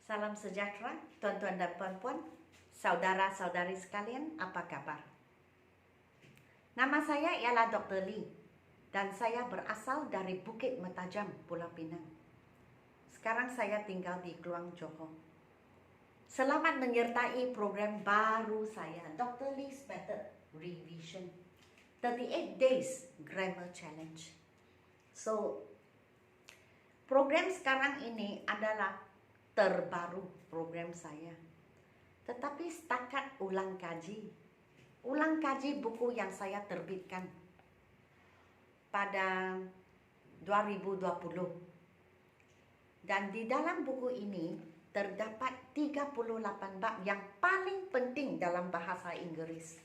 Salam sejahtera, tuan-tuan dan puan-puan, saudara-saudari sekalian, apa kabar? Nama saya ialah Dr. Lee dan saya berasal dari Bukit Metajam, Pulau Pinang. Sekarang saya tinggal di Kluang Johor. Selamat menyertai program baru saya, Dr. Lee's Method Revision 38 Days Grammar Challenge. So, program sekarang ini adalah terbaru program saya. Tetapi setakat ulang kaji buku yang saya terbitkan pada 2020. Dan di dalam buku ini terdapat 38 bab yang paling penting dalam bahasa Inggeris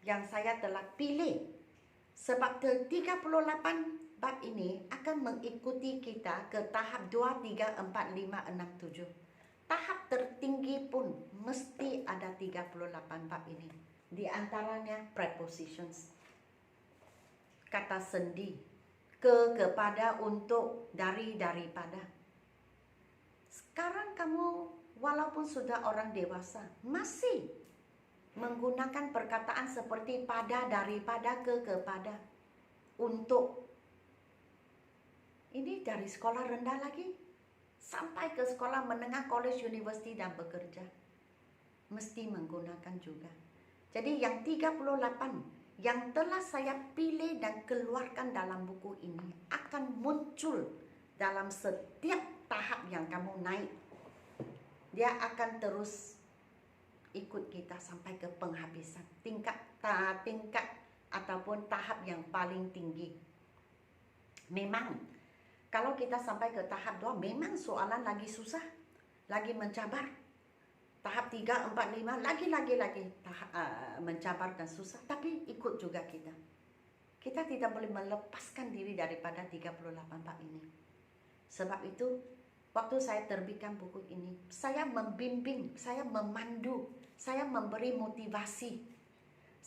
yang saya telah pilih sebab 38 bab ini akan mengikuti kita ke tahap 2, 3, 4, 5, 6, 7. Tahap tertinggi pun mesti ada 38 bab ini. Di antaranya prepositions, kata sendi, kepada, untuk, dari, daripada. Sekarang kamu walaupun sudah orang dewasa masih menggunakan perkataan seperti pada, daripada, kepada, untuk. Ini dari sekolah rendah lagi sampai ke sekolah menengah, college, university dan bekerja. Mesti menggunakan juga. Jadi yang 38 yang telah saya pilih dan keluarkan dalam buku ini akan muncul dalam setiap tahap yang kamu naik. Dia akan terus ikut kita sampai ke penghabisan. Tingkat ataupun tahap yang paling tinggi. Memang kalau kita sampai ke tahap 2, memang soalan lagi susah, lagi mencabar. Tahap 3, 4, 5, lagi mencabar dan susah. Tapi ikut juga kita. Kita tidak boleh melepaskan diri daripada 38 bab ini. Sebab itu, waktu saya terbitkan buku ini, saya membimbing, saya memandu, saya memberi motivasi.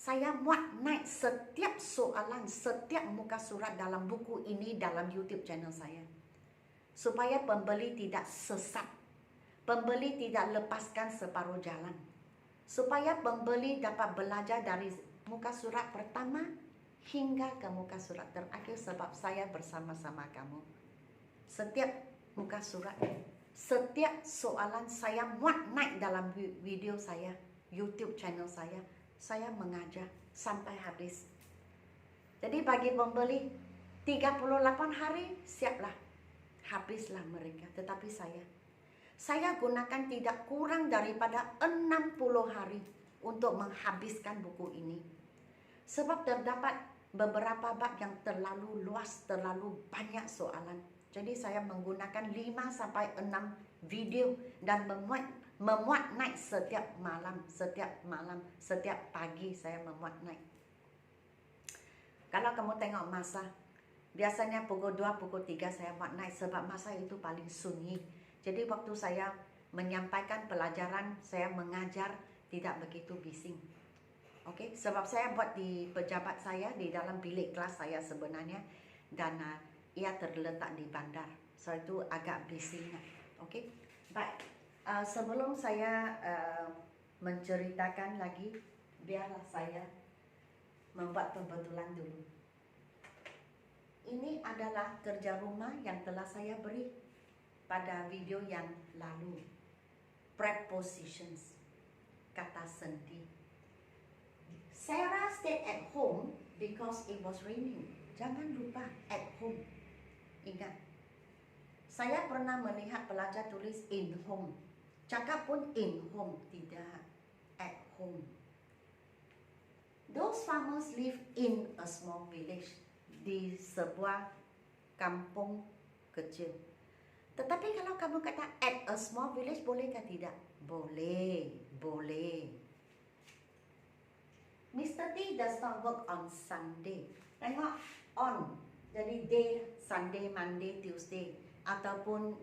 Saya muat naik setiap soalan, setiap muka surat dalam buku ini dalam YouTube channel saya. Supaya pembeli tidak sesat. Pembeli tidak lepaskan separuh jalan. Supaya pembeli dapat belajar dari muka surat pertama hingga ke muka surat terakhir sebab saya bersama-sama kamu. Setiap muka surat, setiap soalan saya muat naik dalam video saya, YouTube channel saya. Saya mengajar sampai habis. Jadi bagi pembeli 38 hari siaplah. Habislah mereka. Tetapi saya gunakan tidak kurang daripada 60 hari untuk menghabiskan buku ini. Sebab terdapat beberapa bab yang terlalu luas, terlalu banyak soalan. Jadi saya menggunakan 5 sampai 6 video dan memuat naik setiap malam, setiap pagi saya memuat naik. Kalau kamu tengok masa, biasanya pukul 2, pukul 3 saya muat naik sebab masa itu paling sunyi. Jadi waktu saya menyampaikan pelajaran, saya mengajar tidak begitu bising. Okey, sebab saya buat di pejabat saya di dalam bilik kelas saya sebenarnya dan ia terletak di bandar. So itu agak bising. Okey. Baik. Sebelum saya menceritakan lagi, biarlah saya membuat pembetulan dulu. Ini adalah kerja rumah yang telah saya beri pada video yang lalu. Prepositions, kata sendi. Sarah stayed at home because it was raining. Jangan lupa at home. Ingat, saya pernah melihat pelajar tulis in home. Cakap pun in home, tidak at home. Those farmers live in a small village, di sebuah kampung kecil. Tetapi kalau kamu kata at a small village, bolehkah tidak? Boleh. Mr. T does not work on Sunday. Tengok on, jadi day, Sunday, Monday, Tuesday, ataupun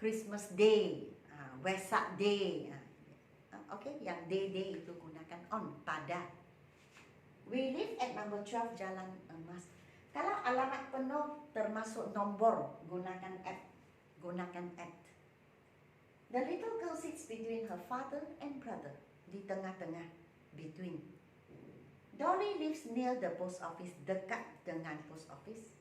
Christmas Day, Wesak Day. Okey, yang day itu gunakan on, pada. We live at number 12 Jalan Emas. Kalau alamat penuh termasuk nombor, gunakan at. Gunakan at. The little girl sits between her father and brother. Di tengah-tengah, between. Dolly lives near the post office, dekat dengan post office.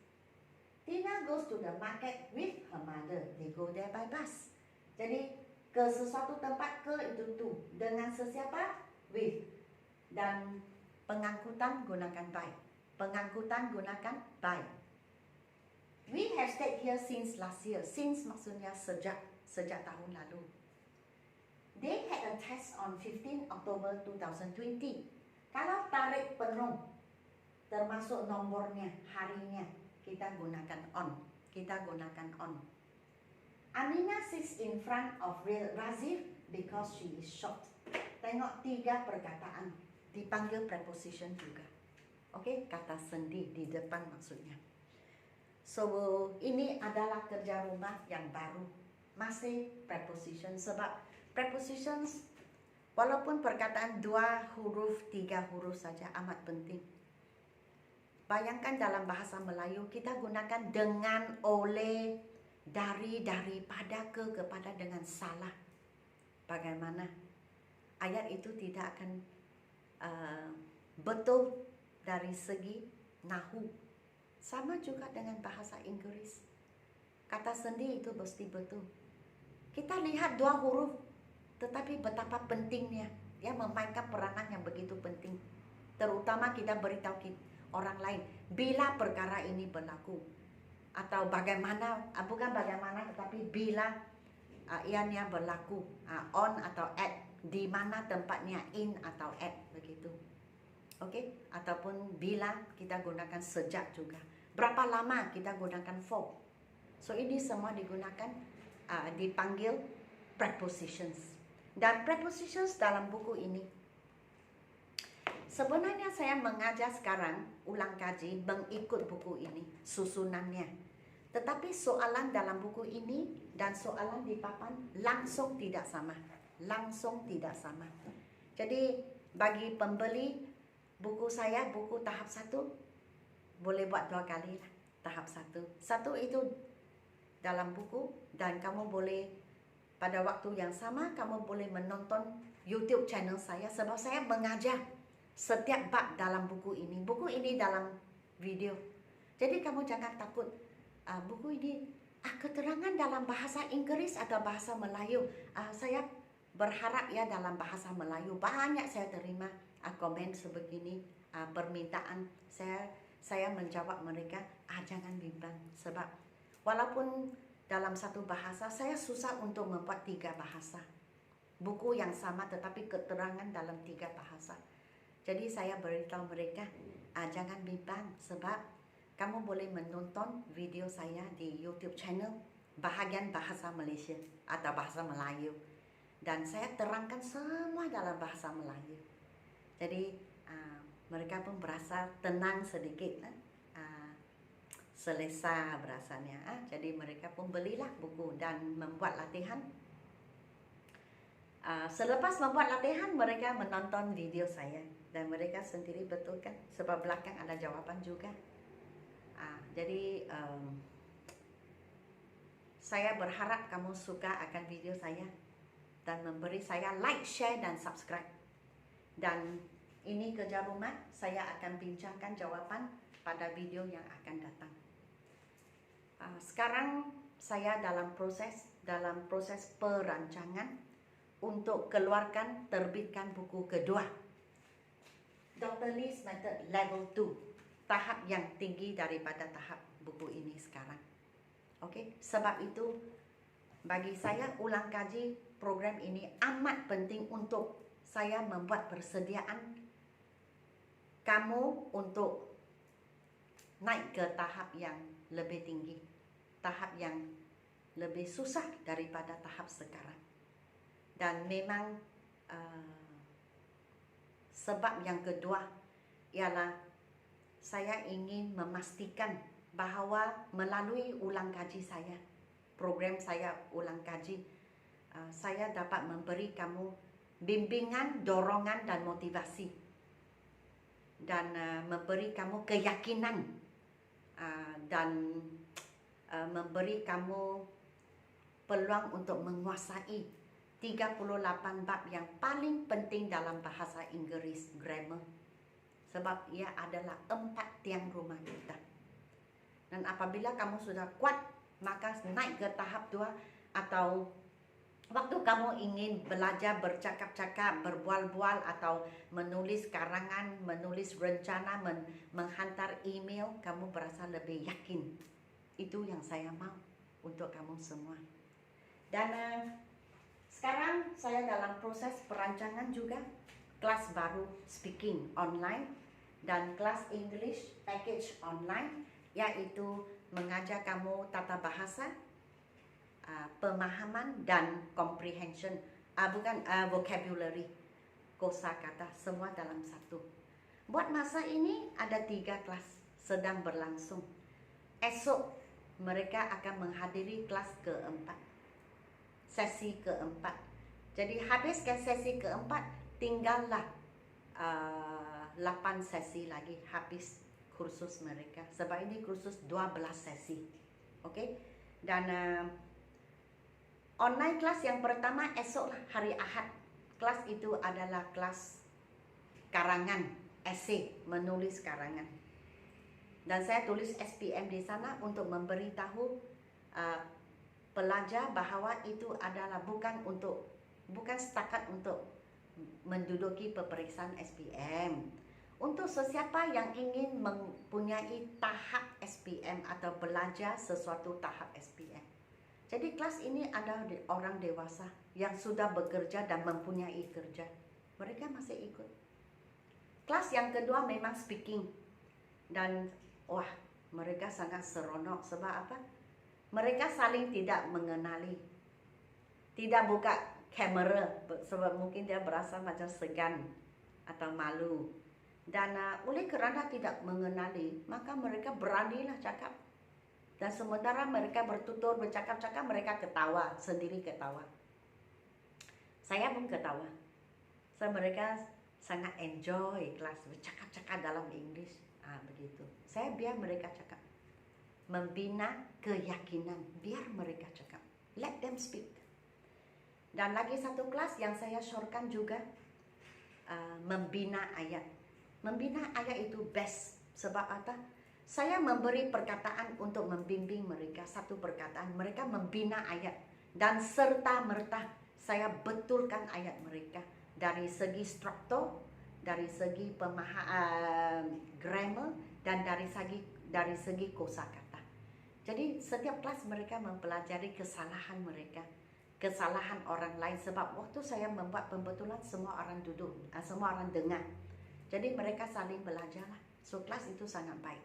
Tina goes to the market with her mother. They go there by bus. Jadi ke sesuatu tempat, ke itu to. Dengan sesiapa? With. Dan pengangkutan gunakan by. Pengangkutan gunakan by. We have stayed here since last year. Since maksudnya sejak tahun lalu. They had a test on 15 October 2020. Kalau tarik penuh termasuk nomornya, harinya, kita gunakan on. Kita gunakan on. Amina sits in front of Razif because she is short. Tengok 3 perkataan. Dipanggil preposition juga. Oke, kata sendi di depan maksudnya. So, ini adalah kerja rumah yang baru. Masih preposition. Sebab prepositions, walaupun perkataan 2 huruf, 3 huruf saja amat penting. Bayangkan dalam bahasa Melayu, kita gunakan dengan, oleh, dari, daripada, ke, kepada, dengan, salah. Bagaimana? Ayat itu tidak akan betul dari segi nahu. Sama juga dengan bahasa Inggris. Kata sendi itu mesti betul. Kita lihat 2 huruf, tetapi betapa pentingnya. Dia memainkan peranan yang begitu penting. Terutama kita beritahu orang lain, bila perkara ini berlaku. Atau bagaimana, bukan bagaimana, tetapi bila ianya berlaku. On atau at. Di mana tempatnya, in atau at, begitu. Oke? Ataupun bila, kita gunakan sejak juga. Berapa lama kita gunakan for. So ini semua digunakan, dipanggil prepositions. Dan prepositions dalam buku ini, sebenarnya saya mengajar sekarang, ulang kaji, mengikut buku ini, susunannya. Tetapi soalan dalam buku ini dan soalan di papan langsung tidak sama. Langsung tidak sama. Jadi bagi pembeli buku saya, buku tahap 1, boleh buat 2 kali lah. Tahap 1. 1 itu dalam buku, dan kamu boleh pada waktu yang sama, kamu boleh menonton YouTube channel saya. Sebab saya mengajar setiap bab dalam buku ini. Buku ini dalam video. Jadi kamu jangan takut, buku ini keterangan dalam bahasa Inggris atau bahasa Melayu. Saya berharap ya dalam bahasa Melayu. Banyak saya terima komen sebegini, permintaan. Saya menjawab mereka, jangan bimbang. Sebab walaupun dalam satu bahasa, saya susah untuk membuat 3 bahasa. Buku yang sama tetapi keterangan dalam 3 bahasa. Jadi saya beritahu mereka, jangan bimbang. Sebab kamu boleh menonton video saya di YouTube channel bahagian bahasa Malaysia atau bahasa Melayu. Dan saya terangkan semua dalam bahasa Melayu. Jadi mereka pun berasa tenang sedikit, selesa berasanya. Jadi mereka pun belilah buku dan membuat latihan. Selepas membuat latihan, mereka menonton video saya dan mereka sendiri betulkan. Sebab belakang ada jawaban juga. Jadi saya berharap kamu suka akan video saya dan memberi saya like, share dan subscribe. Dan ini kerja rumah, saya akan bincangkan jawaban pada video yang akan datang. Sekarang saya dalam proses perancangan untuk keluarkan, terbitkan buku kedua, Dr. Lee's Method Level 2, tahap yang tinggi daripada tahap buku ini sekarang. Oke, sebab itu bagi saya ulang kaji program ini amat penting untuk saya membuat persediaan kamu untuk naik ke tahap yang lebih tinggi, tahap yang lebih susah daripada tahap sekarang. Dan memang sebab yang kedua ialah saya ingin memastikan bahawa melalui ulang kaji saya, program saya ulang kaji, saya dapat memberi kamu bimbingan, dorongan dan motivasi, dan memberi kamu keyakinan dan memberi kamu peluang untuk menguasai 38 bab yang paling penting dalam bahasa Inggeris, grammar. Sebab ia adalah 4 tiang rumah kita. Dan apabila kamu sudah kuat, maka naik ke tahap 2 atau waktu kamu ingin belajar bercakap-cakap, berbual-bual atau menulis karangan, menulis rencana, menghantar email, kamu berasa lebih yakin. Itu yang saya mau untuk kamu semua. Dan sekarang saya dalam proses perancangan juga kelas baru speaking online dan kelas English package online, yaitu mengajar kamu tata bahasa, pemahaman dan comprehension, vocabulary, kosakata, semua dalam satu. Buat masa ini ada 3 kelas sedang berlangsung. Esok mereka akan menghadiri kelas keempat, sesi keempat. Jadi habis ke sesi keempat, tinggallah 8 sesi lagi habis kursus mereka. Sebab ini kursus 12 sesi. Okey? Dan online kelas yang pertama esok hari Ahad. Kelas itu adalah kelas karangan, esei, menulis karangan. Dan saya tulis SPM di sana untuk memberitahu pelajar bahawa itu adalah bukan setakat untuk menduduki peperiksaan SPM. Untuk sesiapa yang ingin mempunyai tahap SPM atau belajar sesuatu tahap SPM. Jadi kelas ini ada orang dewasa yang sudah bekerja dan mempunyai kerja. Mereka masih ikut. Kelas yang kedua memang speaking. Dan wah, mereka sangat seronok. Sebab apa? Mereka saling tidak mengenali. Tidak buka kamera sebab mungkin dia berasa macam segan atau malu. Dan oleh kerana tidak mengenali, maka mereka beranilah cakap. Dan sementara mereka bertutur, bercakap-cakap, mereka ketawa, sendiri ketawa. Saya pun ketawa. So mereka sangat enjoy kelas, bercakap-cakap dalam English. Begitu. Saya biar mereka cakap. Membina keyakinan, biar mereka cakap. Let them speak. Dan lagi satu kelas yang saya syorkan juga, membina ayat. Membina ayat itu best. Sebab apa? Saya memberi perkataan untuk membimbing mereka. Satu perkataan, mereka membina ayat. Dan serta-merta saya betulkan ayat mereka. Dari segi struktur, dari segi grammar, dan dari segi kosakata. Jadi setiap kelas mereka mempelajari kesalahan mereka. Kesalahan orang lain. Sebab waktu saya membuat pembetulan, semua orang duduk, semua orang dengar. Jadi mereka saling belajar lah. So kelas itu sangat baik.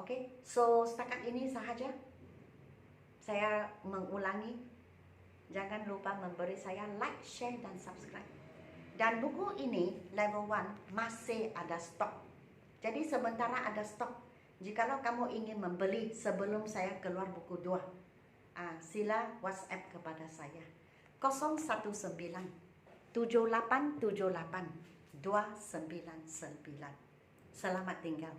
Okey, so setakat ini sahaja. Saya mengulangi. Jangan lupa memberi saya like, share dan subscribe. Dan buku ini level 1 masih ada stok. Jadi sementara ada stok. Jikalau kamu ingin membeli sebelum saya keluar buku 2, sila WhatsApp kepada saya 019 7878 299. Selamat tinggal.